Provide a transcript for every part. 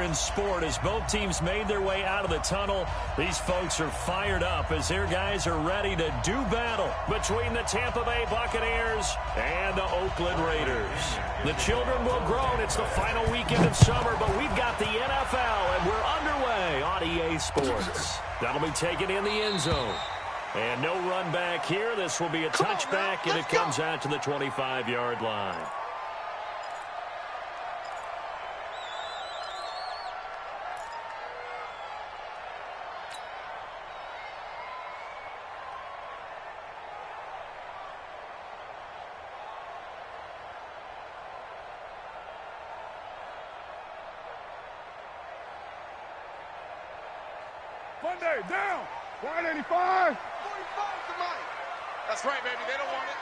in sport as both teams made their way out of the tunnel. These folks are fired up as their guys are ready to do battle between the Tampa Bay Buccaneers and the Oakland Raiders. The children will grow. It's the final weekend of summer, but we've got the NFL, and we're underway on EA Sports. That'll be taken in the end zone. And no run back here. This will be a touchback, and it comes out to the 25-yard line. Monday, down. 185. 45 to Mike. That's right, baby. They don't want it.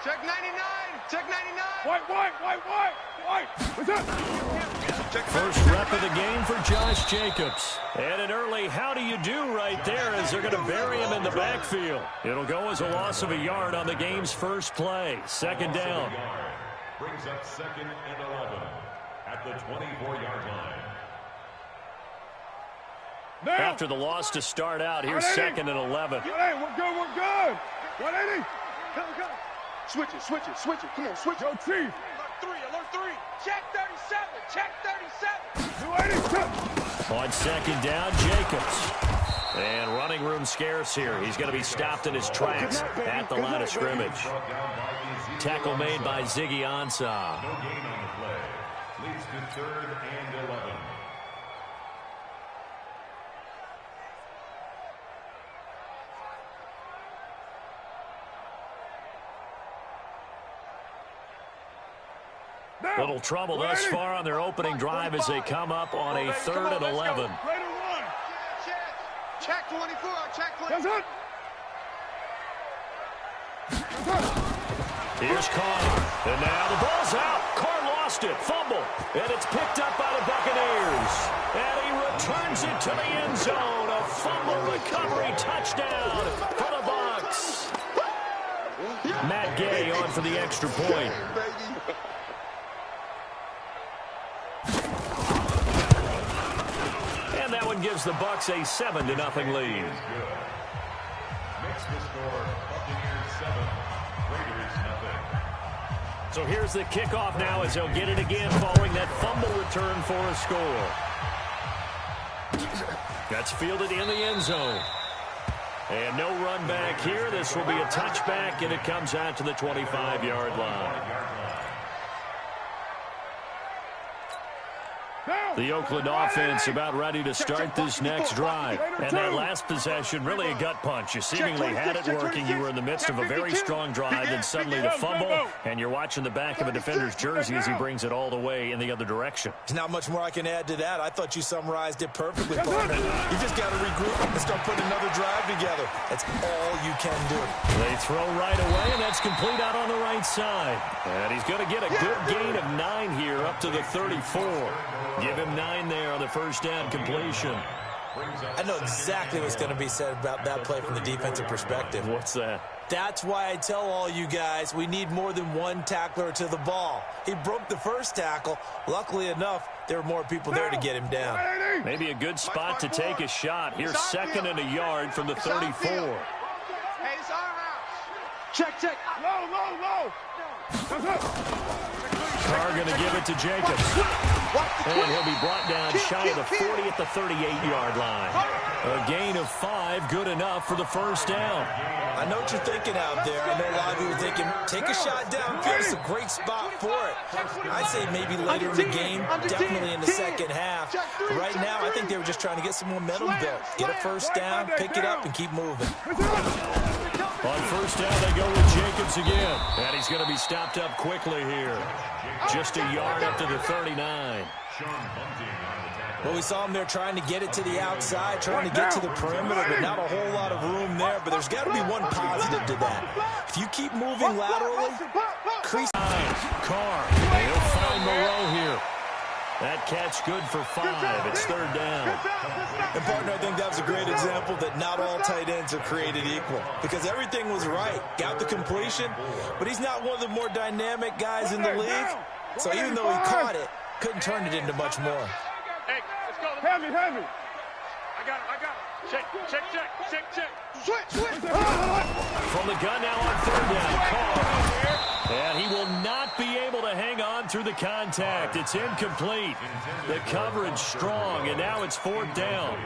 Check 99. Check 99. White. What's up? Check First rep of the game for Josh Jacobs. And an early how do you do right there as they're going to bury him in the backfield. It'll go as a loss of a yard on the game's first play. Second down. Brings up 2nd and 11 at the 24-yard line. After the loss to start out, here's 2nd and 11. Hey, we're good. 180. Come. Switch it. Come on, switch it. Yo, Chief. Alert 3. Check 37. 280. On second down, Jacobs. And running room scarce here. He's going to be stopped in his tracks at the line of scrimmage. Tackle made by Ziggy Ansah. No gain on the play. Leads to 3rd and 11. Little trouble thus far on their opening drive as they come up on a 3rd and 11. Check 24. Check 24. That's it. Here's Carr. And now the ball's out. Carr lost it. Fumble. And it's picked up by the Buccaneers. And he returns it to the end zone. A fumble recovery touchdown for the Bucs. Matt Gay on for the extra point. And that one gives the Bucs a 7-0 lead. Makes the score Buccaneers 7, Raiders 0. So here's the kickoff now as they'll get it again following that fumble return for a score. That's fielded in the end zone. And no run back here. This will be a touchback, and it comes out to the 25-yard line. The Oakland offense about ready to start this next drive. And that last possession, really a gut punch. You seemingly had it working. You were in the midst of a very strong drive, and suddenly the fumble, and you're watching the back of a defender's jersey as he brings it all the way in the other direction. There's not much more I can add to that. I thought you summarized it perfectly, partner. You just got to regroup and start putting another drive together. That's all you can do. They throw right away, and that's complete out on the right side. And he's going to get a good gain of 9 here up to the 34. Give him 9 there on the first down completion. I know exactly what's going to be said about that play from the defensive perspective. What's that? That's why I tell all you guys we need more than one tackler to the ball. He broke the first tackle. Luckily enough, there were more people there to get him down. Maybe a good spot to take a shot. Here's 2nd and a yard from the 34. Hey, it's our house. Check. Low. Carr going to give it to Jacobs. And he'll be brought down shy of the 40 at the 38-yard line. A gain of 5, good enough for the first down. I know what you're thinking out there. I know a lot of you are thinking, take a shot downfield. It's a great spot for it. I'd say maybe later in the game, definitely in the second half. But right now, I think they were just trying to get some momentum built. Get a first down, pick it up, and keep moving. On first down, they go with Jacobs again. And he's going to be stopped up quickly here. Just a yard up to the 39. Well, we saw him there trying to get it to the outside, trying to get to the perimeter, but not a whole lot of room there. But there's got to be one positive to that. If you keep moving laterally, crease. Carr, he'll find Moreau here. That catch good for 5. It's 3rd down. And, partner, I think that was a great example that not all tight ends are created equal. Because everything was right. Got the completion, but he's not one of the more dynamic guys in the league. So even though he caught it, couldn't turn it into much more. Hey, Hand me. I got him. Check. Switch. From the gun now on third down. Carr. And he will not be able to hang on through the contact. It's incomplete. The coverage strong, and now it's fourth down.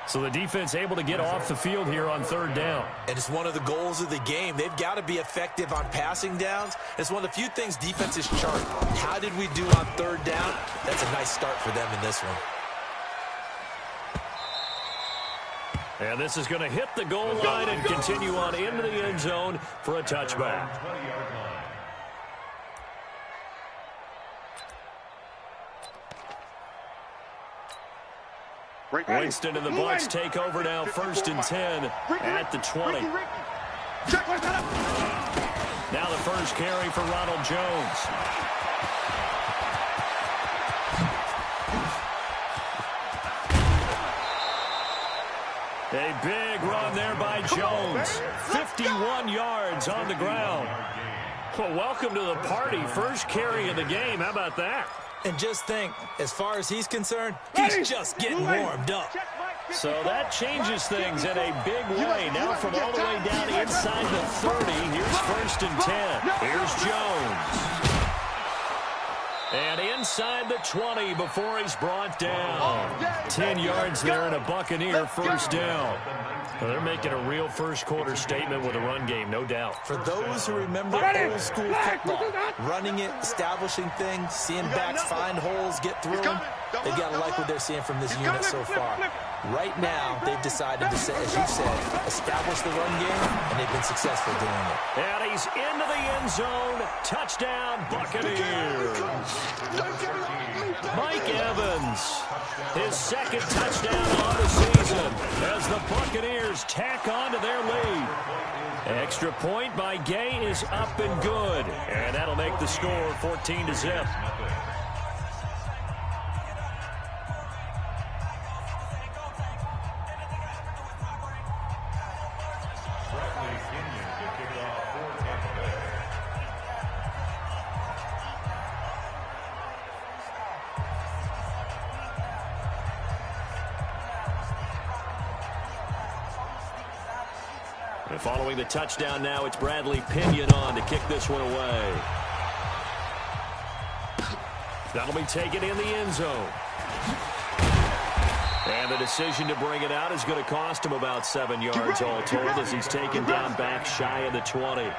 So the defense able to get off the field here on third down. And it's one of the goals of the game. They've got to be effective on passing downs. It's one of the few things defenses chart. How did we do on third down? That's a nice start for them in this one. And this is going to hit the goal line and continue on into the end zone for a touchback. Winston and the Bucs take over now, 1st and 10 at the 20. Now the first carry for Ronald Jones. A big run there by Jones. 51 yards on the ground. Well, welcome to the party. First carry of the game. How about that? And just think, as far as he's concerned, he's just getting warmed up. So that changes things in a big way. Now from all the way down inside the 30, here's 1st and 10. Here's Jones. And inside the 20 before he's brought down. 10 yards there and a Buccaneer first down. Well, they're making a real first-quarter statement with a run game, no doubt. For those who remember old-school football, running it, establishing things, seeing backs find holes, get through them, they got to like what they're seeing from this unit so far. Right now, they've decided to, as you said, establish the run game, and they've been successful doing it. And he's into the end zone. Touchdown, Buccaneers. Mike Evans, his 2nd touchdown on the season as the Buccaneers tack on to their lead. Extra point by Gay is up and good, and that'll make the score 14-0. And following the touchdown now, it's Bradley Pinion on to kick this one away. That'll be taken in the end zone. And the decision to bring it out is going to cost him about 7 yards all told as he's taken down back shy of the 20.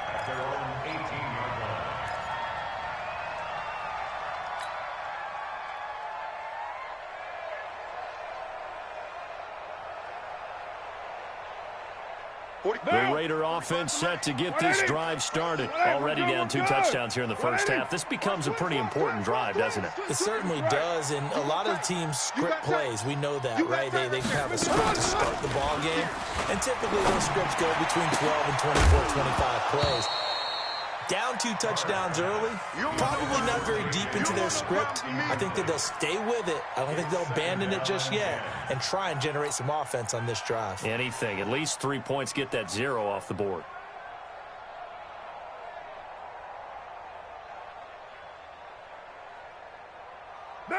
The Raider offense set to get this drive started. Already down 2 touchdowns here in the first half. This becomes a pretty important drive, doesn't it? It certainly does, and a lot of the teams script plays. We know that, right? They have a script to start the ball game, and typically those scripts go between 12 and 24, 25 plays. Down 2 touchdowns early, probably not very deep into their script. I think that they'll stay with it. I don't think they'll abandon it just yet and try and generate some offense on this drive. Anything. At least 3 points, get that 0 off the board.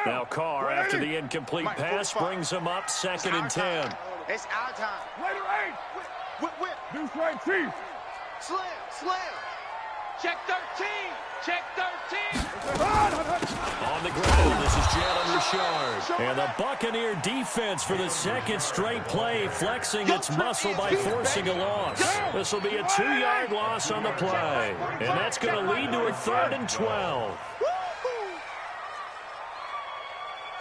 Now Carr, after the incomplete pass, brings him up 2nd and 10. It's our time. Later, 8. Whip. Deuce right, Chief. Slam. Check 13. Check 13. On the ground, this is Jalen Richard. And the Buccaneer defense for the 2nd straight play, flexing its muscle by forcing a loss. This will be a 2-yard loss on the play. And that's going to lead to a 3rd and 12.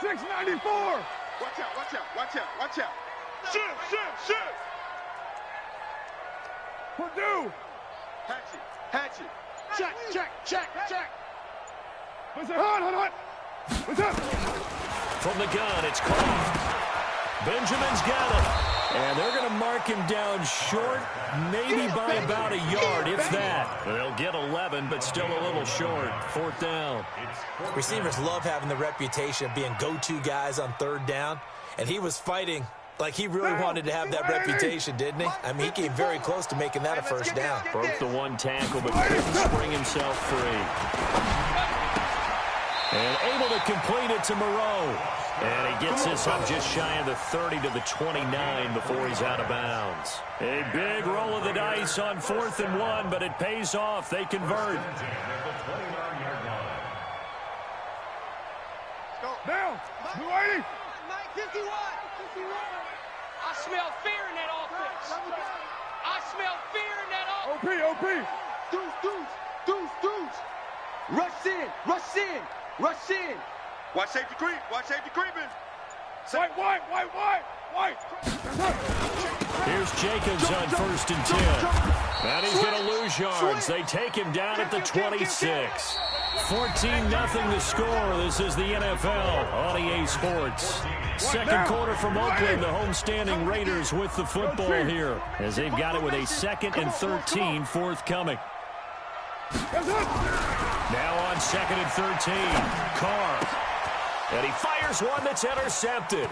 694. Watch out. Shoot. Purdue. Hatchet. Check. What's that? What's up? From the gun, it's Carr. Benjamin's got it. And they're going to mark him down short, maybe by about a yard, if that. They'll get 11, but still a little short. 4th down. Receivers love having the reputation of being go-to guys on 3rd down, and he was fighting like he really wanted to have that reputation, didn't he? I mean, he came very close to making that a 1st down. Broke the 1 tackle, but couldn't spring himself free. And able to complete it to Moreau. And he gets this up just shy of the 30 to the 29 before he's out of bounds. A big roll of the dice on 4th and 1, but it pays off. They convert. Down. 280. 51. I smell fear in that offense. I smell fear in that offense. Deuce. Rush in. Watch safety creeping. White. Here's Jacobs on 1st and 10. And he's going to lose yards. They take him down at the 26. 14-0 the score. This is the NFL on EA Sports. Second quarter from Oakland. The homestanding Raiders with the football here as they've got it with a 2nd and 13 forthcoming. Now on 2nd and 13. Carr. And he fires one that's intercepted.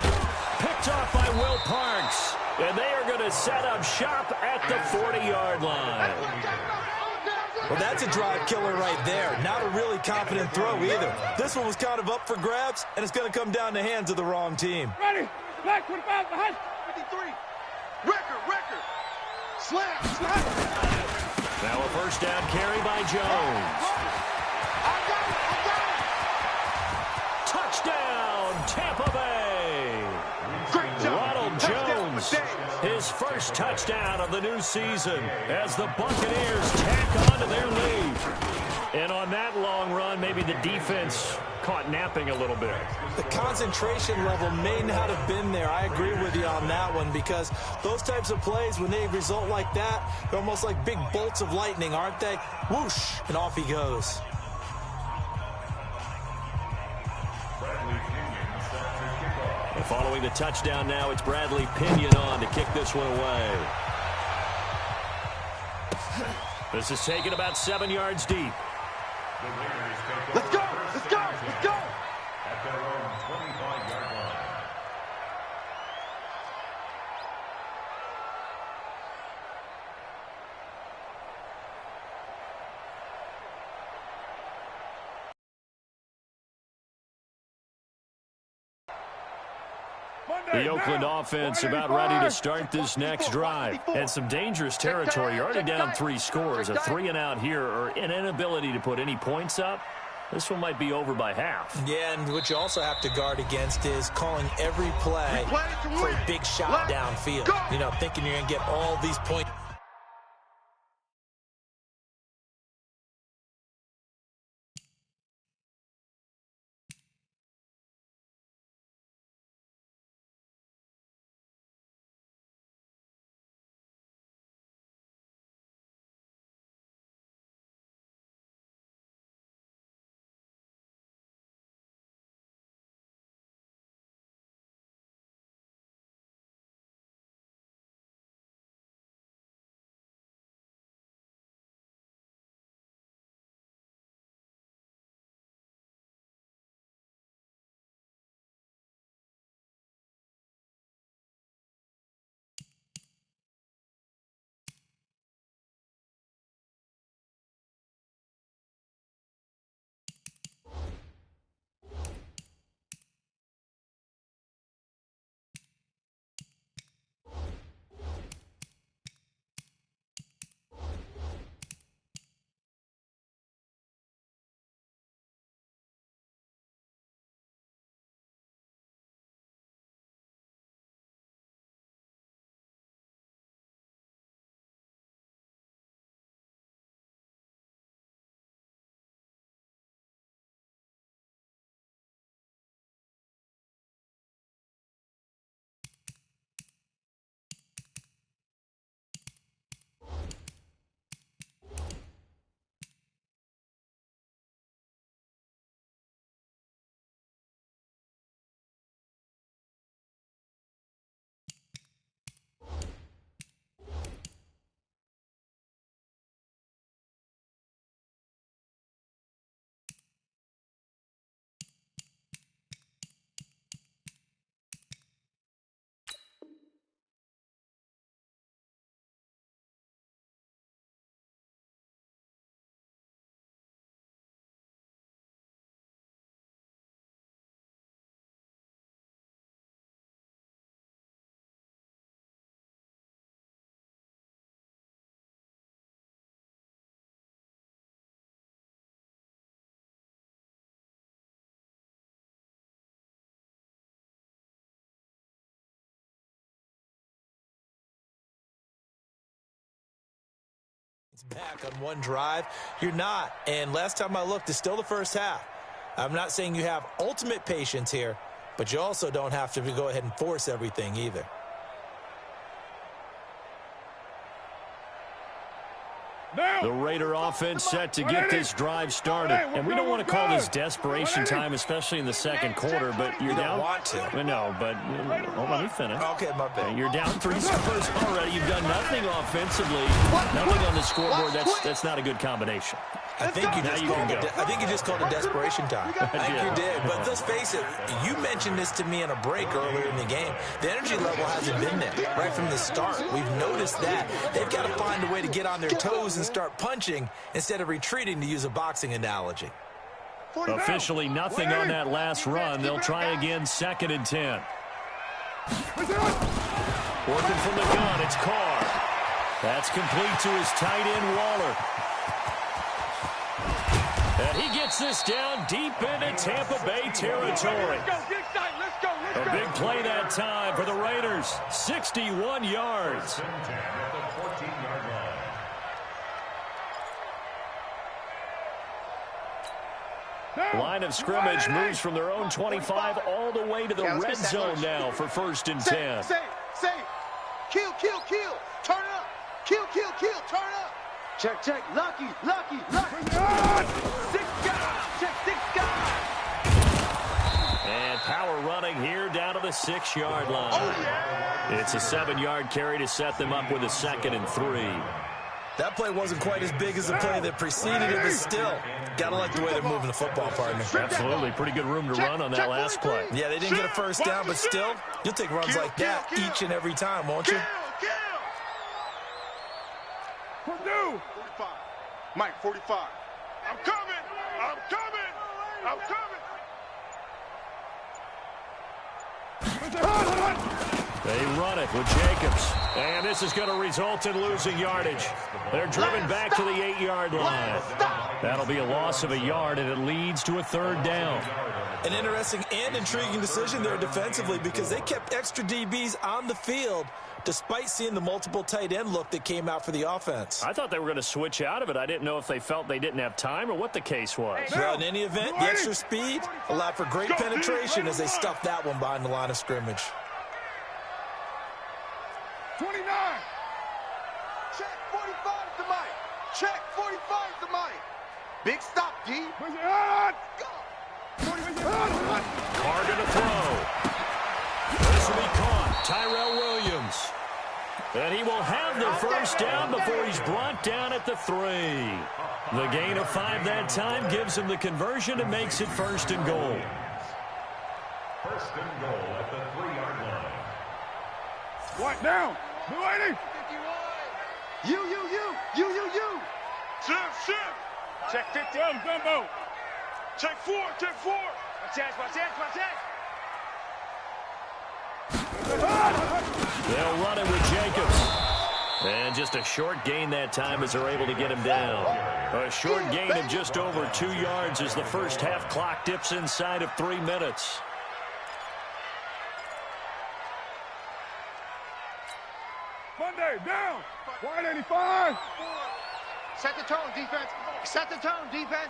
Picked off by Will Parks. And they are going to set up shop at the 40-yard line. Well, that's a drive killer right there. Not a really confident throw either. This one was kind of up for grabs, and it's going to come down the hands of the wrong team. Ready. Black 25 behind. 53. Record. Slam. Now a first down carry by Jones. I got it. Touchdown, Tampa Bay. Great job. Ronald Jones, his first touchdown of the new season as the Buccaneers tack on to their lead. And on that long run, maybe the defense caught napping a little bit. The concentration level may not have been there. I agree with you on that one because those types of plays, when they result like that, they're almost like big bolts of lightning, aren't they? Whoosh, and off he goes. And following the touchdown now, it's Bradley Pinion on to kick this one away. This is taken about 7 yards deep. Let's go. At their own 25-yard line. The Oakland offense about ready to start this next drive. And some dangerous territory. You're already down 3 scores. A 3-and-out here or an inability to put any points up. This one might be over by half. Yeah, and what you also have to guard against is calling every play for a big shot downfield. You know, thinking you're going to get all these points. It's back on one drive. You're not. And last time I looked, it's still the first half. I'm not saying you have ultimate patience here, but you also don't have to go ahead and force everything either. The Raider offense set to get this drive started. And we don't want to call this desperation time, especially in the second quarter, but you're down. You don't want to. No, but hold on, let me finish. Okay, my bad. You're down 3 scores already. You've done nothing offensively, nothing on the scoreboard. That's not a good combination. I think you just called it desperation time. I think you did. But let's face it, you mentioned this to me in a break earlier in the game. The energy level hasn't been there right from the start. We've noticed that. They've got to find a way to get on their toes and start punching instead of retreating, to use a boxing analogy. Officially nothing on that last run. They'll try again, 2nd and 10. Working from the gun, it's Carr. That's complete to his tight end, Waller. And he gets this down deep into Tampa Bay territory. A big play that time for the Raiders. 61 yards. Line of scrimmage moves from their own 25 all the way to the red zone now for 1st and 10. Say. Kill. Turn up. Kill. Turn up. Check. Lucky. 6 guys. Check 6 guys. And power running here down to the 6-yard line. Oh, yeah. It's a 7-yard carry to set them up with a 2nd and 3. That play wasn't quite as big as the play that preceded it, but still, got to like the way they're moving the football, partner. Absolutely. Pretty good room to run on that last play. Yeah, they didn't get a first down, but still, you'll take runs like that each and every time, won't you? Purdue. 45. Mike, 45. I'm coming. They run it with Jacobs. And this is going to result in losing yardage. They're driven back to the 8-yard line. That'll be a loss of a yard, and it leads to a 3rd down. An interesting and intriguing decision there defensively, because they kept extra DBs on the field despite seeing the multiple tight end look that came out for the offense. I thought they were going to switch out of it. I didn't know if they felt they didn't have time or what the case was. Well, in any event, the extra speed allowed for great penetration as they stuffed that one behind the line of scrimmage. 29. Check 45 to Mike. Check 45 to Mike. Big stop, D. Carr gonna throw. This will be caught. Tyrell Williams. And he will have the first down before he's brought down at the 3. The gain of 5 that time gives him the conversion and makes it 1st and goal. 1st and goal at the 3-yard line. White down. Blue 80. You. Shift. Check 50. Gumbo. Check 4. Watch that. They'll run it with Jacobs. And just a short gain that time as they're able to get him down. A short gain of just over 2 yards as the first half clock dips inside of 3 minutes. Monday, down. White 85. Set the tone, defense.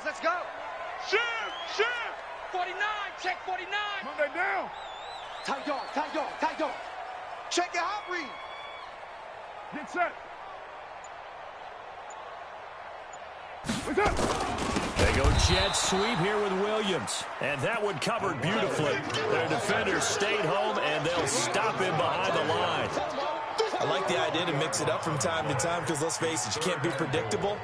Let's go. Shift. 49. Check 49. Monday, down. Tight dog. Check your hot read. Get set. What's up? They go jet sweep here with Williams. And that one covered beautifully. Their defenders stayed home, and they'll stop him behind the line. I like the idea to mix it up from time to time because, let's face it, you can't be predictable.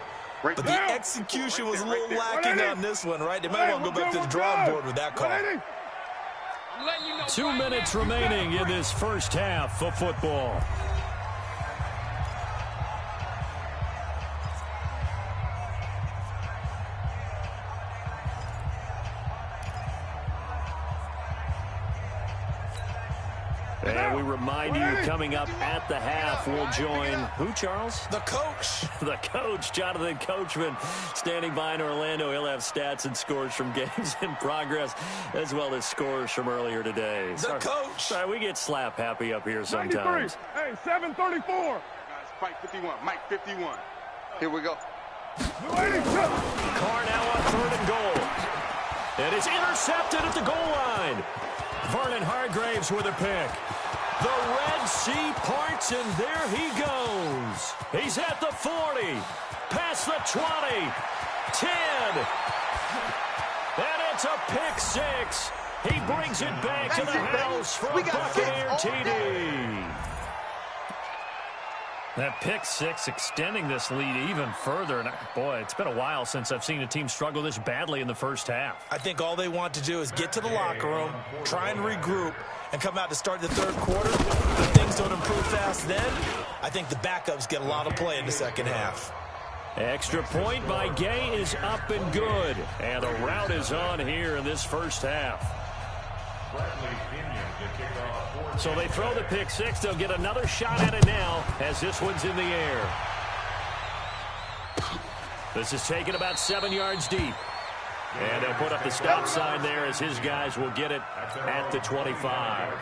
But the execution was a little lacking on this one, right? They might want to go back to the drawing board with that call. 2 minutes remaining in this first half of football. And we remind you, coming up at the half, we'll join who, Charles? The coach. The coach, Jonathan Coachman, standing by in Orlando. He'll have stats and scores from games in progress, as well as scores from earlier today. The coach. Sorry, we get slap happy up here sometimes. 93. Hey, 734. Guys, fight 51. Mike 51. Here we go. Carr now on 3rd and goal. And it's intercepted at the goal line. Vernon Hargraves with a pick. The Red Sea parts, and there he goes. He's at the 40, past the 20, 10. And it's a pick 6. He brings it back to the house for a Buccaneer TD. That pick 6 extending this lead even further. And boy, it's been a while since I've seen a team struggle this badly in the first half. I think all they want to do is get to the locker room, try and regroup, and come out to start the third quarter. If things don't improve fast then, I think the backups get a lot of play in the second half. Extra point by Gay is up and good. And the route is on here in this first half. So they throw the pick 6. They'll get another shot at it now as this one's in the air. This is taken about 7 yards deep. And they'll put up the stop sign there as his guys will get it at the 25.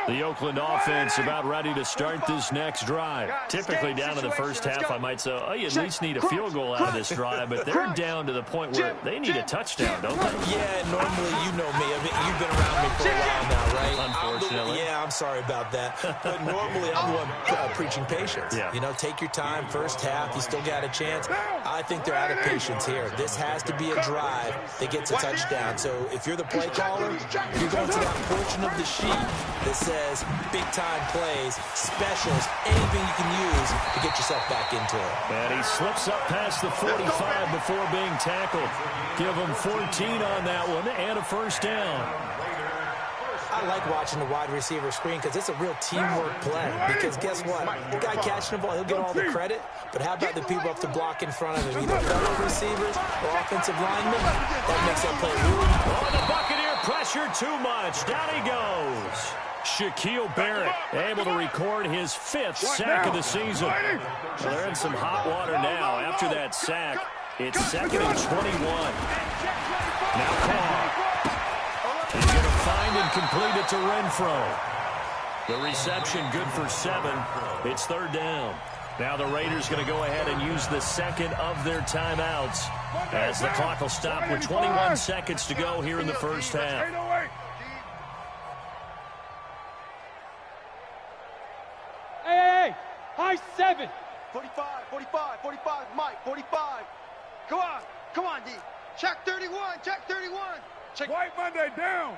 The Oakland offense about ready to start this next drive. Typically down in the first half, I might say, oh, you at least need a field goal out of this drive, but they're down to the point where they need a touchdown, don't they? Yeah, normally, you know me. I mean, you've been around me for a while now, right? Unfortunately. Yeah, I'm sorry about that. But normally, I'm the one preaching patience. Yeah. You know, take your time. First half, you still got a chance. I think they're out of patience here. This has to be a drive that gets a touchdown. So if you're the play caller, you're going to that portion of the sheet that says big-time plays, specials, anything you can use to get yourself back into it. And he slips up past the 45 before being tackled. Give him 14 on that one and a first down. I like watching the wide receiver screen because it's a real teamwork play. Because guess what? The guy catching the ball, he'll get all the credit. But how about the people up to block in front of him? Either fellow receivers or offensive linemen. That makes that play really. Oh, the Buccaneer pressure too much. Down he goes. Shaquille Barrett able to record his 5th sack of the season. Well, they're in some hot water now. After that sack, it's 2nd and 21. Now Carr. He's going to find and complete it to Renfro. The reception good for 7. It's 3rd down. Now the Raiders going to go ahead and use the second of their timeouts as the clock will stop with 21 seconds to go here in the first half. Hey, high 7. 45, Mike, 45. Come on, D. Check 31, check 31. Check. White Monday down.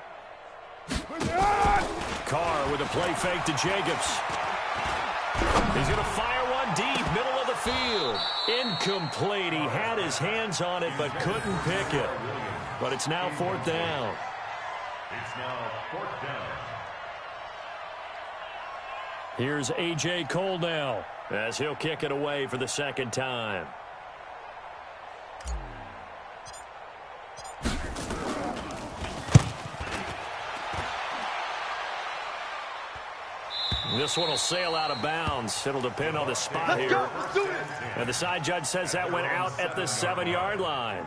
Carr with a play fake to Jacobs. He's going to fire one deep, middle of the field. Incomplete. He had his hands on it but couldn't pick it. But it's now 4th down. It's now 4th down. Here's A.J. Cole now as he'll kick it away for the second time. This one will sail out of bounds. It'll depend on the spot here. And the side judge says that went out at the 7-yard line.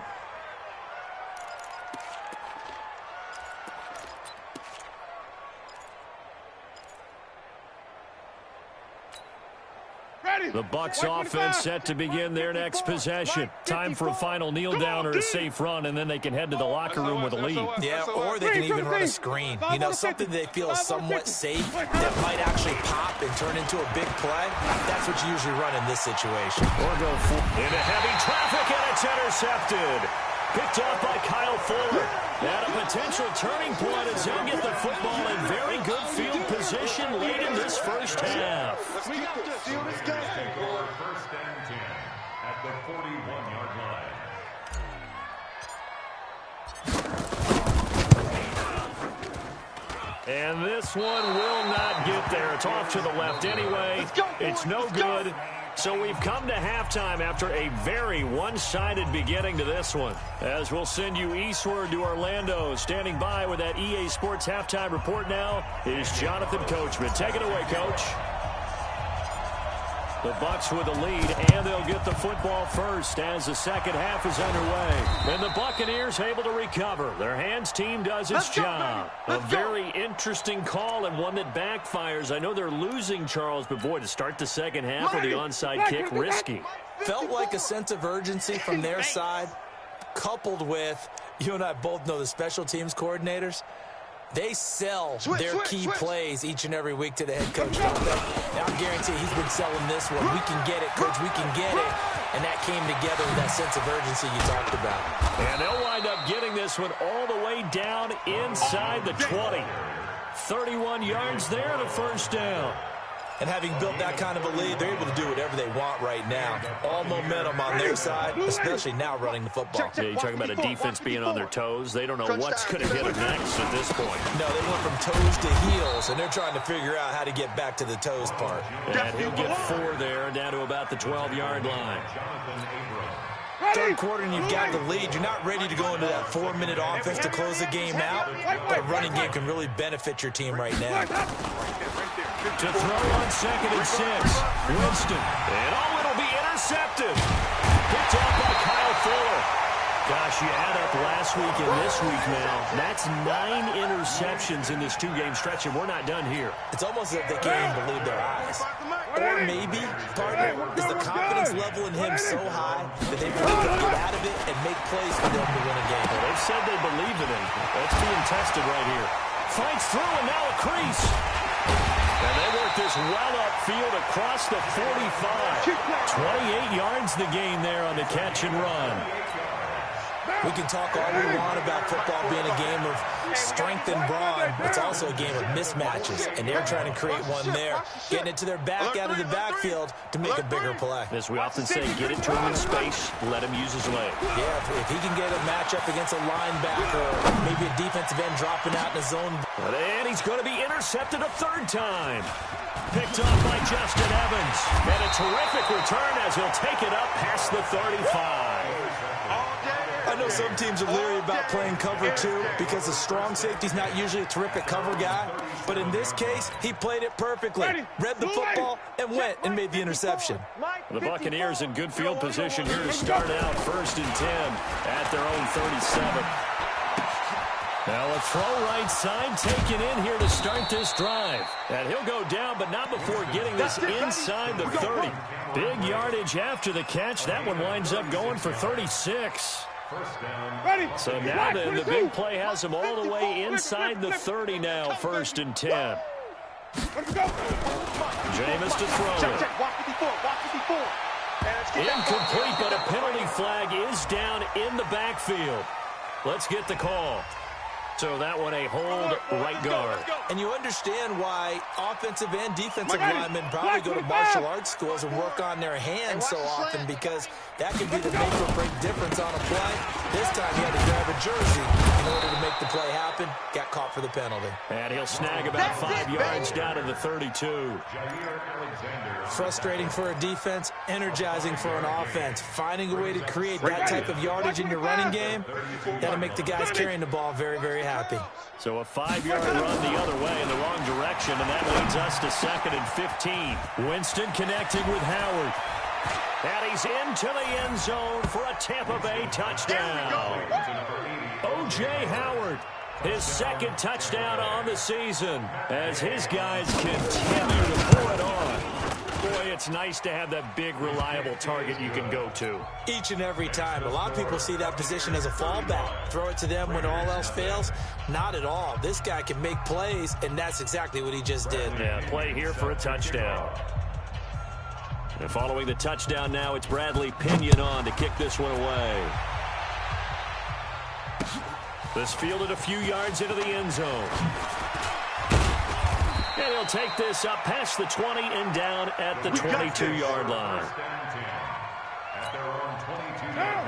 The Bucs offense set to begin their next possession. Time for a final kneel down or a safe run, and then they can head to the locker room with a lead. Yeah, or they can even run a screen. You know, something they feel is somewhat safe that might actually pop and turn into a big play. That's what you usually run in this situation. Or go into heavy traffic, and it's intercepted. Picked up by Kyle Fuller. And a potential turning point as he'll get the football in very good field position late in this first half. We got this. See what this guy. First and 10 at the 41-yard line. And this one will not get there. It's off to the left anyway. It's no good. So we've come to halftime after a very one-sided beginning to this one. As we'll send you eastward to Orlando. Standing by with that EA Sports halftime report now is Jonathan Coachman. Take it away, Coach. The Bucs with the lead, and they'll get the football first as the second half is underway. And the Buccaneers able to recover. Their hands team does its job. A very interesting call and one that backfires. I know they're losing, Charles, but boy, to start the second half with the onside kick, risky. Felt like a sense of urgency from their side, coupled with, you and I both know the special teams coordinators, they sell their key plays each and every week to the head coach, don't they? And I guarantee he's been selling this one. We can get it, coach, we can get it. And that came together with that sense of urgency you talked about. And they'll wind up getting this one all the way down inside the 20. 31 yards there, the first down. And having built that kind of a lead, they're able to do whatever they want right now. All momentum on their side, especially now running the football. Yeah, you're talking about a defense being on their toes. They don't know what's going to hit them next at this point. No, they went from toes to heels, and they're trying to figure out how to get back to the toes part. And he'll get 4 there, down to about the 12-yard line. Third quarter and you've got the lead. You're not ready to go into that 4-minute offense to close the game out. But a running game can really benefit your team right now. To throw on 2nd and 6. Winston. And it'll be intercepted. Picked off by Kyle Fuller. Gosh, you add up last week and this week now. That's 9 interceptions in this 2-game stretch, and we're not done here. It's almost as if they can't even believe their eyes. Or maybe, partner, is the confidence level in him so high that they really can get out of it and make plays for them to win a game. Well, they've said they believe in him. That's being tested right here. Fights through, and now a crease. And they work this well upfield across the 45. 28 yards the gain there on the catch and run. We can talk all we want about football being a game of strength and brawn. It's also a game of mismatches, and they're trying to create one there, getting it to their back out of the backfield to make a bigger play. As we often say, get it to him in space, let him use his leg. Yeah, if he can get a matchup against a linebacker or maybe a defensive end dropping out in a zone. And he's going to be intercepted a 3rd time. Picked off by Justin Evans. And a terrific return as he'll take it up past the 35. I know some teams are leery about playing cover 2 because the strong safety's not usually a terrific cover guy. But in this case, he played it perfectly. Read the football and went and made the interception. The Buccaneers in good field position here to start out 1st and 10 at their own 37. Now a throw right side taken in here to start this drive. And he'll go down, but not before getting this inside the 30. Big yardage after the catch. That one winds up going for 36. So now then, the big play has him all the way inside the 30 now, 1st and 10. Jameis to throw it. Incomplete, but a penalty flag is down in the backfield. Let's get the call. So that one a hold right guard. And you understand why offensive and defensive linemen probably go to martial arts schools and work on their hands so often, because that could be the make or break difference on a play. This time he had to grab a jersey in order to make the play happen. Got caught for the penalty. And he'll snag about 5 yards down to the 32. Frustrating for a defense, energizing for an offense. Finding a way to create that type of yardage in your running game, that'll make the guys carrying the ball very, very happy. So a 5-yard run the other way in the wrong direction, and that leads us to 2nd and 15. Winston connecting with Howard. And he's into the end zone for a Tampa Bay touchdown. O.J. Howard, his 2nd touchdown on the season, as his guys continue to pour it on. Boy, it's nice to have that big, reliable target you can go to. Each and every time. A lot of people see that position as a fallback. Throw it to them when all else fails. Not at all. This guy can make plays, and that's exactly what he just did. Yeah, play here for a touchdown. And following the touchdown now, it's Bradley Pinion on to kick this one away. This fielded a few yards into the end zone. And he'll take this up past the 20 and down at the 22-yard line.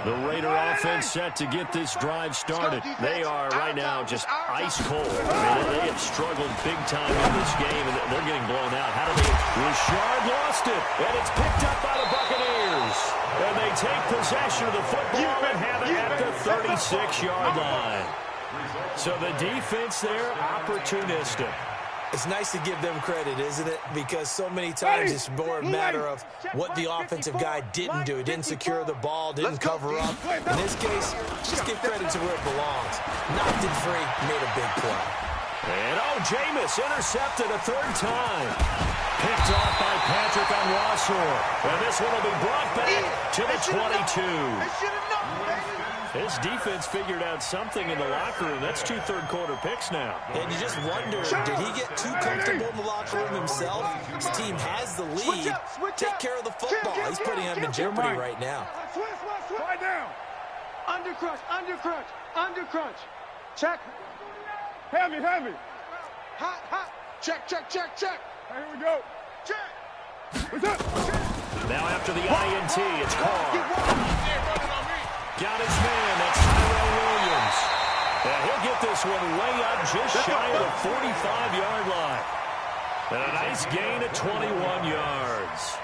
The Raider offense set to get this drive started. They are right now just ice cold. I mean, they have struggled big time in this game, and they're getting blown out. How do they? Richard lost it, and it's picked up by the Buccaneers. And they take possession of the football and have it at the 36-yard line. So the defense there, opportunistic. It's nice to give them credit, isn't it? Because so many times it's more a matter of what the offensive guy didn't do. He didn't secure the ball, didn't cover up. In this case, just give credit to where it belongs. Knocked it free, made a big play. And Jameis intercepted a third time. Picked off by Patrick on Wassor. And this one will be brought back to the 22. His defense figured out something in the locker room. That's 2 third-quarter picks now. And you just wonder, did he get too comfortable in the locker room himself? His team has the lead. Take care of the football. He's putting him in jeopardy right now. Slide down. Under crunch, under crunch, under crunch. Check. Heavy, heavy. Hot, hot. Check, check, check, check. Hey, here we go. Check. What's up? Now after the INT, it's Carr. Got his man, that's Tyrell Williams. And he'll get this one way up just shy of the 45-yard line. And a nice gain of 21 yards.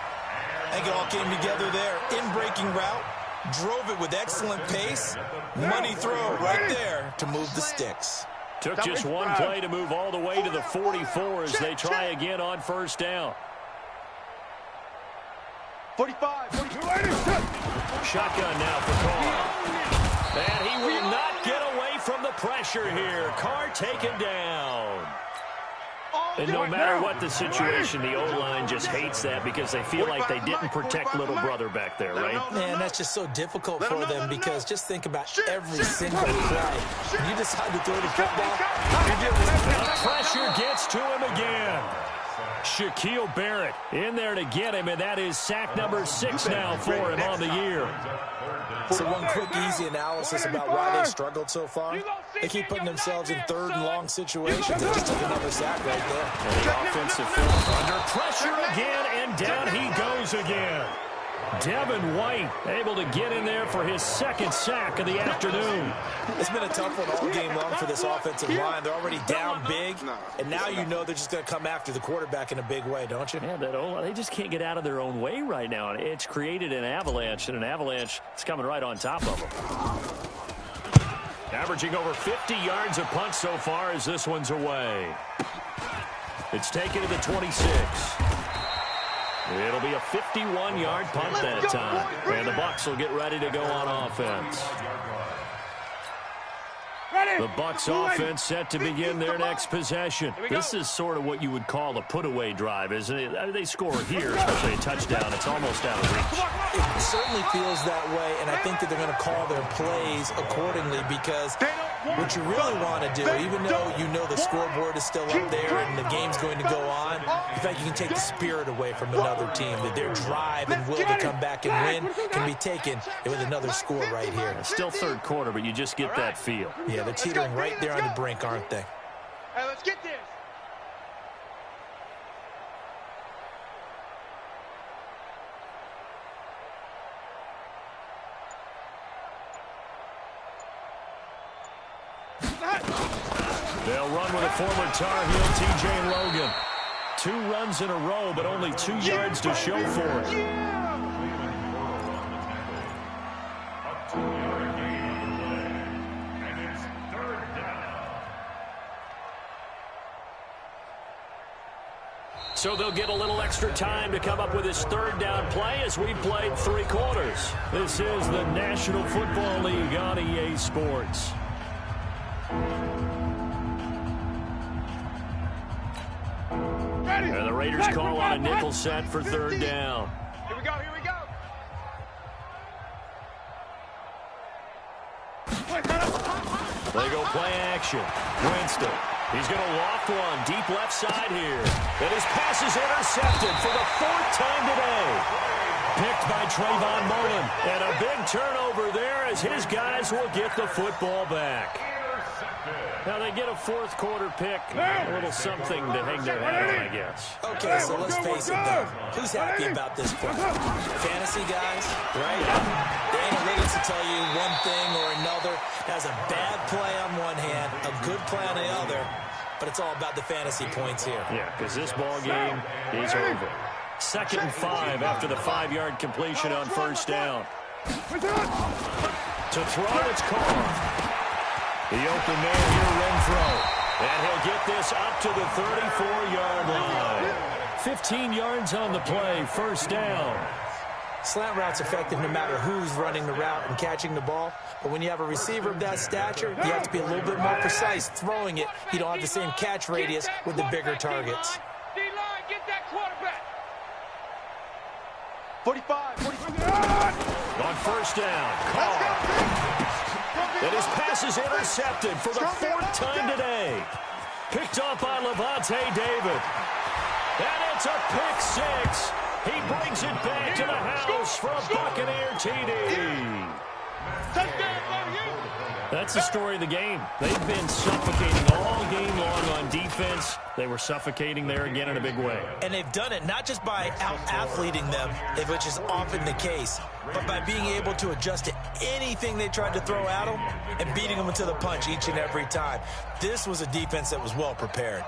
I think it all came together there. In-breaking route, drove it with excellent pace. Money throw right there to move the sticks. Took just one play to move all the way to the 44 as they try again on first down. 45. Shotgun now for Carr. And he will not get away from the pressure here. Carr taken down. And no matter what the situation, the O-line just hates that because they feel like they didn't protect little brother back there, right? Man, that's just so difficult for them because just think about every single play. When you decide to throw the football, you're doing the pressure gets to him again. Shaquille Barrett in there to get him, and that is sack number 6 now for him on the year. So one quick, easy analysis about why they struggled so far. They keep putting themselves in third and long situations. They just took another sack right there. And the offensive field under pressure again, and down he goes again. Devin White able to get in there for his second sack of the afternoon. It's been a tough one all game long for this offensive line. They're already down big, and now you know they're just going to come after the quarterback in a big way, don't you? Yeah, they just can't get out of their own way right now. It's created an avalanche, and an avalanche is coming right on top of them. Averaging over 50 yards a punt so far as this one's away. It's taken to the 26. It'll be a 51-yard punt that time. And the Bucs will get ready to go on offense. The Bucs offense set to begin their next possession. This is sort of what you would call a put-away drive, isn't it? They score here, especially a touchdown. It's almost out of reach. It certainly feels that way, and I think that they're going to call their plays accordingly because what you really want to do, even though you know the scoreboard is still up there and the game's going to go on, in fact, you can take the spirit away from another team, that their drive and will to come back and win can be taken with another score right here. It's still third quarter, but you just get that feel. Yeah, they're teetering right there on the brink, aren't they? Hey, let's get this. They'll run with a former Tar Heel, T.J. Logan. 2 runs in a row, but only 2 yards to show for it. So they'll get a little extra time to come up with his third down play as we played 3 quarters. This is the National Football League on EA Sports. And the Raiders call on a nickel set for third down. Here we go, here we go. They go play action. Winston. He's going to loft one deep left side here. And his pass is intercepted for the 4th time today. Picked by Trayvon Mullen. And a big turnover there as his guys will get the football back. Now they get a 4th quarter pick. A little something to hang their hat on, I guess. Okay, so let's face it, though. Who's happy about this play? Fantasy guys, right? The analytics will tell you one thing or another. Has a bad play on one hand, a good play on the other, but it's all about the fantasy points here. Yeah, because this ball game is over. 2nd and 5 after the 5-yard completion on first down. To throw, it's Carr. The open man here, Renfro. And he'll get this up to the 34-yard line. 15 yards on the play, first down. Slant route's effective no matter who's running the route and catching the ball. But when you have a receiver of that stature, you have to be a little bit more precise throwing it. You don't have the same catch radius with the bigger targets. D-line, get that quarterback. 45. On first down, Carr. And his pass is intercepted for the 4th time today. Picked up by Levante David. And it's a pick six. He brings it back to the house for a Buccaneer TD. That's the story of the game. They've been suffocating all game long on defense. They were suffocating there again in a big way. And they've done it not just by out-athleting them, which is often the case, but by being able to adjust to anything they tried to throw at them and beating them into the punch each and every time. This was a defense that was well prepared.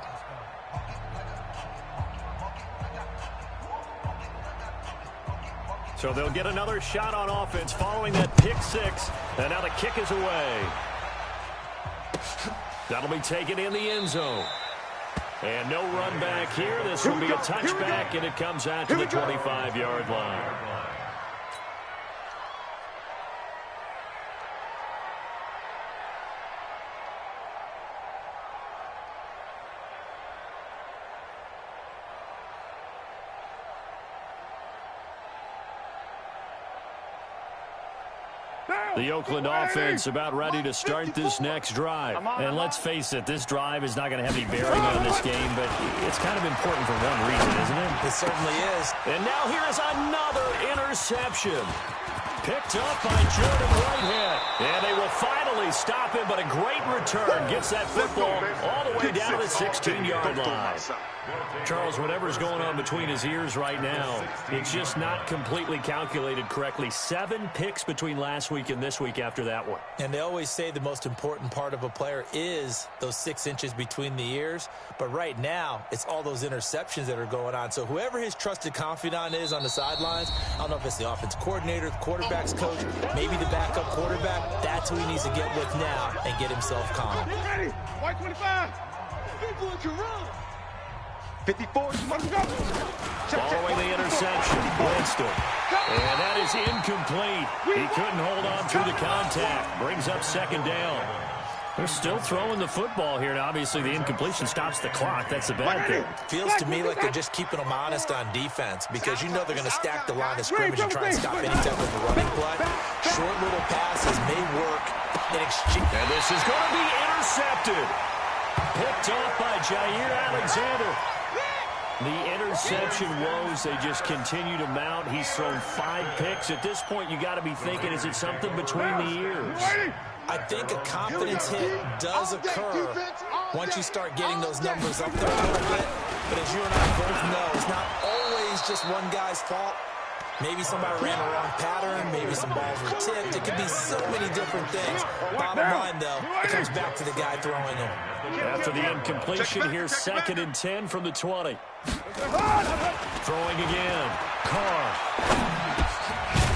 So they'll get another shot on offense following that pick six. And now the kick is away. That'll be taken in the end zone. And no run back here. This will be a touchback, and it comes out to the 25-yard line. The Oakland offense about ready to start this next drive. And let's face it, this drive is not going to have any bearing on this game, but it's kind of important for one reason, isn't it? It certainly is. And now here is another interception. Picked up by Jordan Whitehead. And they will finally stop him, but a great return. Gets that football all the way down to the 16-yard line. Charles, whatever's going on between his ears right now, it's just not completely calculated correctly. 7 picks between last week and this week after that one. And they always say the most important part of a player is those 6 inches between the ears. But right now, it's all those interceptions that are going on. So whoever his trusted confidant is on the sidelines, I don't know if it's the offense coordinator, the quarterback's coach, maybe the backup quarterback, that's who he needs to get with now and get himself calm. Ready? White 25. 54. Following the interception, Winston. And that is incomplete. He couldn't hold on through the contact. Brings up second down. They're still throwing the football here. Now, obviously, the incompletion stops the clock. That's the bad thing. Feels to me like they're just keeping them honest on defense because you know they're going to stack the line of scrimmage and try and stop any type of a running play. Short little passes may work in exchange. And this is going to be intercepted. Picked off by Jair Alexander. The interception woes, they just continue to mount. He's thrown 5 picks. At this point, you got to be thinking, is it something between the ears? I think a confidence hit does occur once you start getting those numbers up there a little bit. But as you and I both know, it's not always just one guy's fault. Maybe somebody ran the wrong pattern. Maybe some balls were tipped. It could be so many different things. Bottom line, though, it comes back to the guy throwing them. After the incompletion, here's 2nd and 10 from the 20. Throwing again. Carr.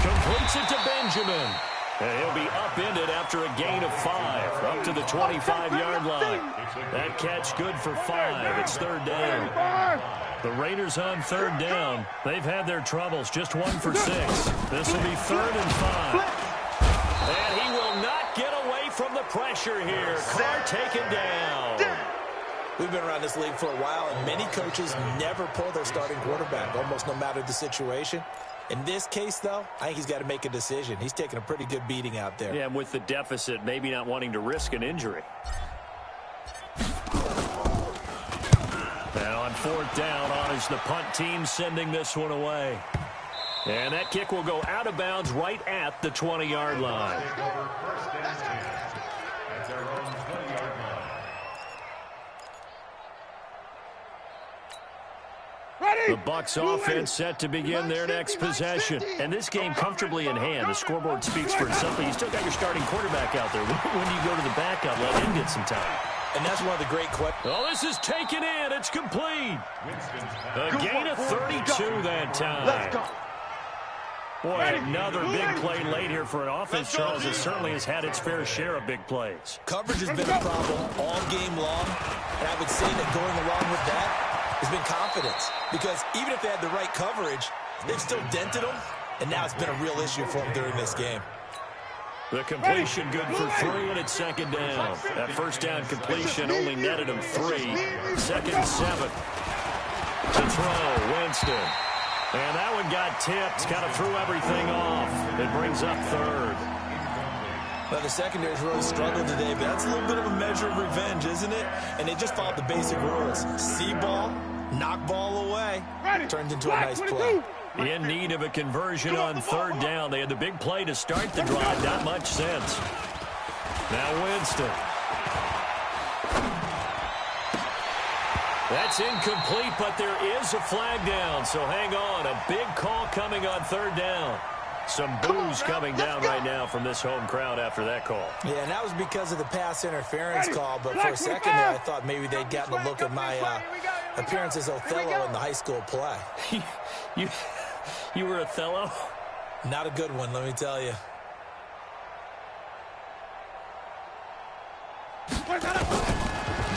Completes it to Benjamin. And he'll be upended after a gain of 5. Up to the 25-yard line. That catch good for 5. It's 3rd down. The Raiders on 3rd down. They've had their troubles. Just 1 for 6. This will be 3rd and 5. And he will not get away from the pressure here. Carr taken down. We've been around this league for a while, and many coaches never pull their starting quarterback, almost no matter the situation. In this case, though, I think he's got to make a decision. He's taking a pretty good beating out there. Yeah, and with the deficit, maybe not wanting to risk an injury. Now on 4th down, on is the punt team sending this one away. And that kick will go out of bounds right at the 20-yard line. The Bucs offense set to begin their next possession. And this game comfortably in hand. The scoreboard speaks for itself, but you still got your starting quarterback out there. When do you go to the backup? Let him get some time. And that's one of the great questions. Oh, this is taken in. It's complete. A gain of 32 that time. Boy, another big play late here for an offense, Charles, that certainly has had its fair share of big plays. Coverage has been a problem all game long. And I would say that going along with that has been confidence. Because even if they had the right coverage, they've still dented them. And now it's been a real issue for them during this game. The completion good for 3, and it's second down. That first down completion only netted him 3. Second and 7. To throw, Winston. And that one got tipped, kind of threw everything off. It brings up 3rd. Well, the secondary's really struggled today, but that's a little bit of a measure of revenge, isn't it? And they just followed the basic rules. See ball, knock ball away. Turned into a nice play. In need of a conversion on 3rd down. They had the big play to start the drive. Not much sense. Now Winston. That's incomplete, but there is a flag down. So hang on. A big call coming on 3rd down. Some boos coming down right now from this home crowd after that call. Yeah, and that was because of the pass interference call. But for a second there, I thought maybe they'd gotten a look at my appearance as Othello in the high school play. You were Othello? Not a good one, let me tell you.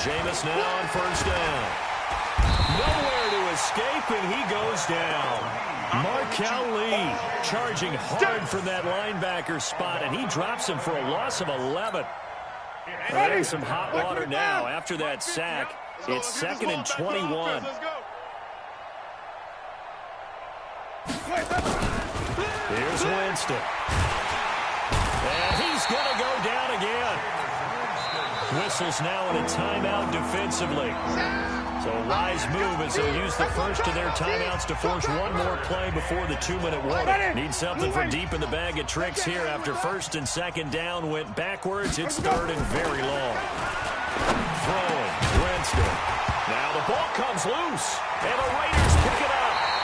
Jameis now on 1st down. Nowhere to escape, and he goes down. Markel Lee charging hard from that linebacker spot, and he drops him for a loss of 11. There's some hot water now after that sack. It's 2nd and 21. Here's Winston. And he's going to go down again. Whistles now in a timeout defensively. So a wise move as they'll use the first of their timeouts to force one more play before the 2-minute warning. Need something from deep in the bag of tricks here after 1st and 2nd down went backwards. It's 3rd and very long. Throwing, Winston. Now the ball comes loose, and the Raiders pick it up.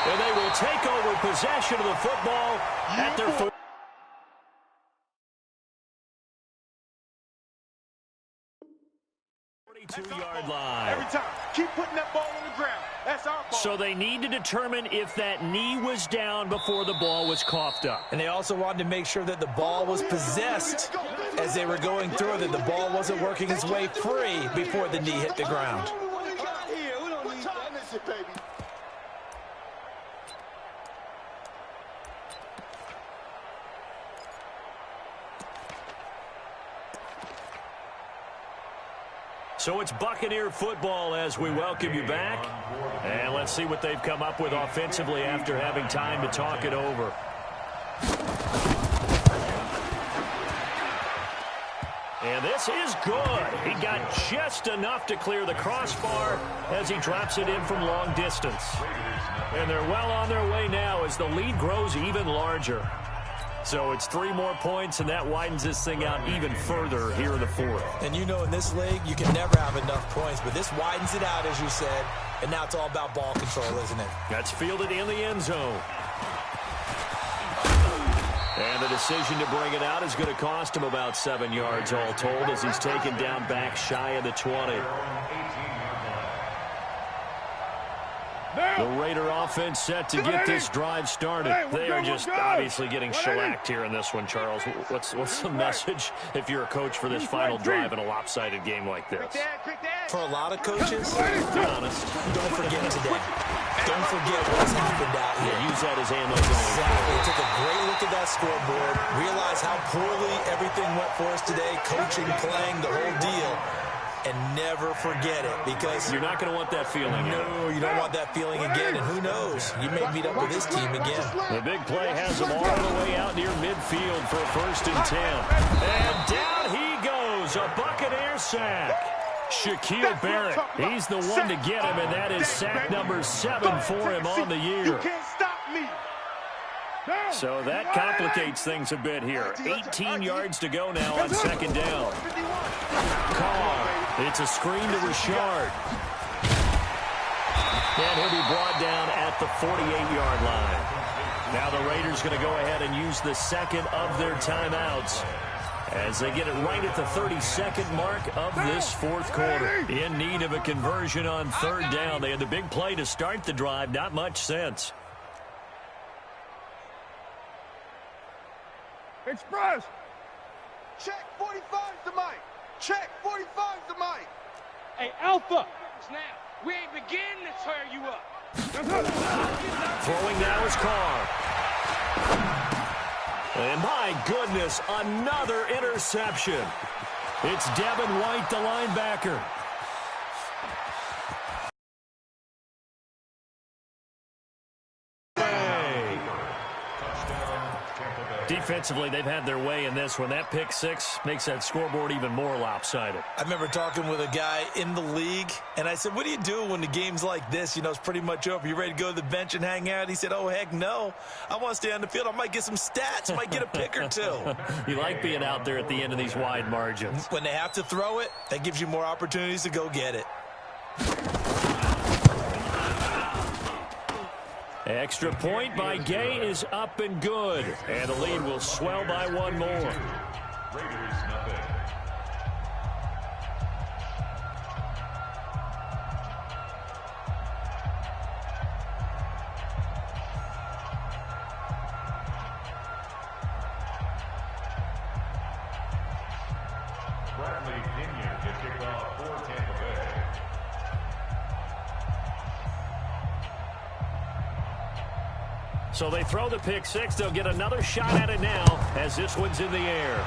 And they will take over possession of the football at their 42-yard line. Every time. Keep putting that ball on the ground. That's our ball. So they need to determine if that knee was down before the ball was coughed up. And they also wanted to make sure that the ball was possessed as they were going through, that the ball wasn't working its way free before the knee hit the ground. So it's Buccaneer football as we welcome you back. And let's see what they've come up with offensively after having time to talk it over. And this is good. He got just enough to clear the crossbar as he drops it in from long distance. And they're well on their way now as the lead grows even larger. So it's 3 more points, and that widens this thing out even further here in the 4th. And you know in this league, you can never have enough points, but this widens it out, as you said, and now it's all about ball control, isn't it? That's fielded in the end zone. And the decision to bring it out is going to cost him about 7 yards all told as he's taken down back shy of the 20. The Raider offense set to get this drive started. They are just obviously getting shellacked here in this one, Charles. What's the message if you're a coach for this final drive in a lopsided game like this? For a lot of coaches, be honest, don't forget today. Don't forget what's happened out here. Yeah, use that as ammo. Exactly. Take a great look at that scoreboard. Realize how poorly everything went for us today. Coaching, playing, the whole deal. And never forget it, because you're not going to want that feeling. No, you don't want that feeling again, and who knows? You may meet up with this team again. The big play has him all the way out near midfield for a 1st and 10. And down he goes, a Buccaneer sack. Shaquille Barrett, he's the one to get him, and that is sack number 7 for him on the year. You can't stop me. So that complicates things a bit here. 18 yards to go now on 2nd down. Carr, it's a screen to Richard. And he'll be brought down at the 48-yard line. Now the Raiders going to go ahead and use the 2nd of their timeouts as they get it right at the 32nd mark of this 4th quarter. In need of a conversion on 3rd down. They had the big play to start the drive. Not much sense. Express. Check 45's the mic. Check 45's the mic. Hey, Alpha. Now, we ain't beginning to tear you up. Throwing now is Carr. And my goodness, another interception. It's Devin White, the linebacker. Defensively, they've had their way in this one. That pick six makes that scoreboard even more lopsided. I remember talking with a guy in the league, and I said, what do you do when the game's like this? You know, it's pretty much over. You ready to go to the bench and hang out? He said, oh, heck no. I want to stay on the field. I might get some stats. I might get a pick or two. You like being out there at the end of these wide margins. When they have to throw it, that gives you more opportunities to go get it. Extra point by Gay is up and good. And the lead will swell by one more. Raiders nothing. Bradley Pinion to kick off for Tampa Bay. So they throw the pick six. They'll get another shot at it now as this one's in the air.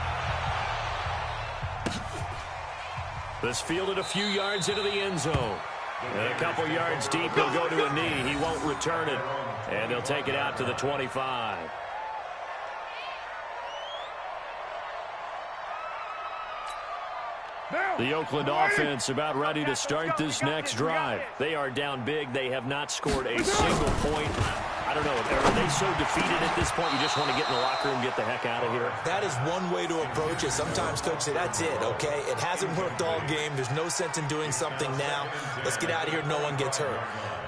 This fielded a few yards into the end zone. And a couple yards deep, he'll go to a knee. He won't return it. And they'll take it out to the 25. The Oakland offense about ready to start this next drive. They are down big. They have not scored a single point. I don't know. Are they so defeated at this point you just want to get in the locker room and get the heck out of here? That is one way to approach it. Sometimes coaches say, that's it, okay? It hasn't worked all game. There's no sense in doing something now. Let's get out of here. No one gets hurt.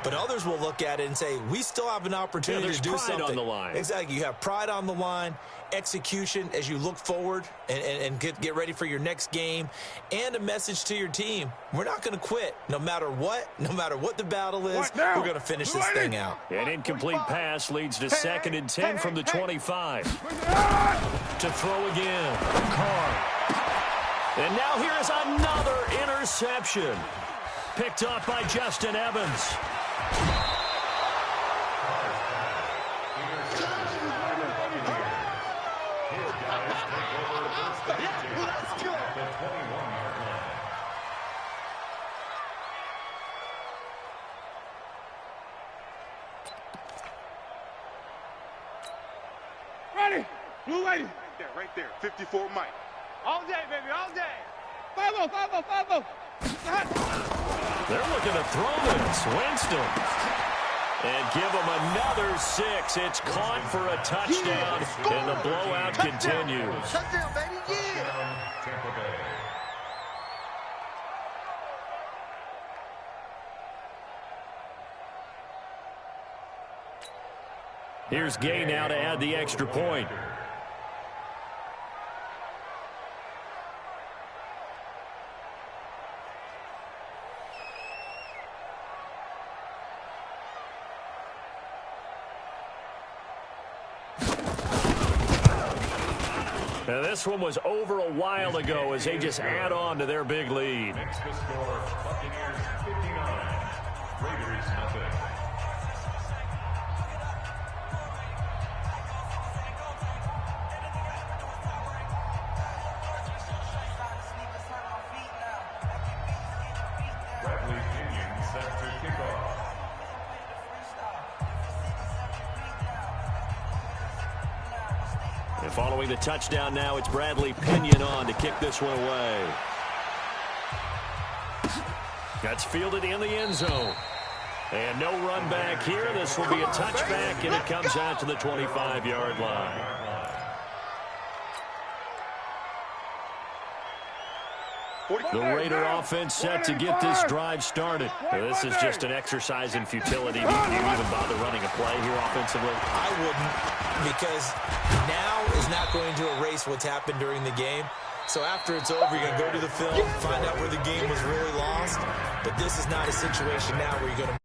But others will look at it and say, we still have an opportunity to do something. There's pride on the line. Exactly. You have pride on the line, execution as you look forward and get ready for your next game, and a message to your team. We're not going to quit. No matter what the battle is, we're going to finish this thing out. An incomplete pass leads to 2nd and 10 from the 25. To throw again. Carr. And now here is another interception. Picked off by Justin Evans. Ready? Blue lady. Right there. 54 Mike. All day, baby, all day. 5-0, 5-0, 5-0. They're looking to throw this. Winston. And give him another 6. It's caught for a touchdown, and the blowout continues. Touchdown, baby, yeah. Tampa Bay. Here's Gay now to add the extra point. Now this one was over a while ago as they just add on to their big lead. Next to score, Buccaneers 59, Raiders nothing. Bradley Pinion set to kick off. And following the touchdown now, it's Bradley Pinion on to kick this one away. That's fielded in the end zone. And no run back here. This will be a touchback, and it comes out to the 25-yard line. The Raider offense set to get this drive started. Now, this is just an exercise in futility. Do you even bother running a play here offensively? I wouldn't, because now is not going to erase what's happened during the game. So after it's over, you're going to go to the film, find out where the game was really lost. But this is not a situation now where you're going to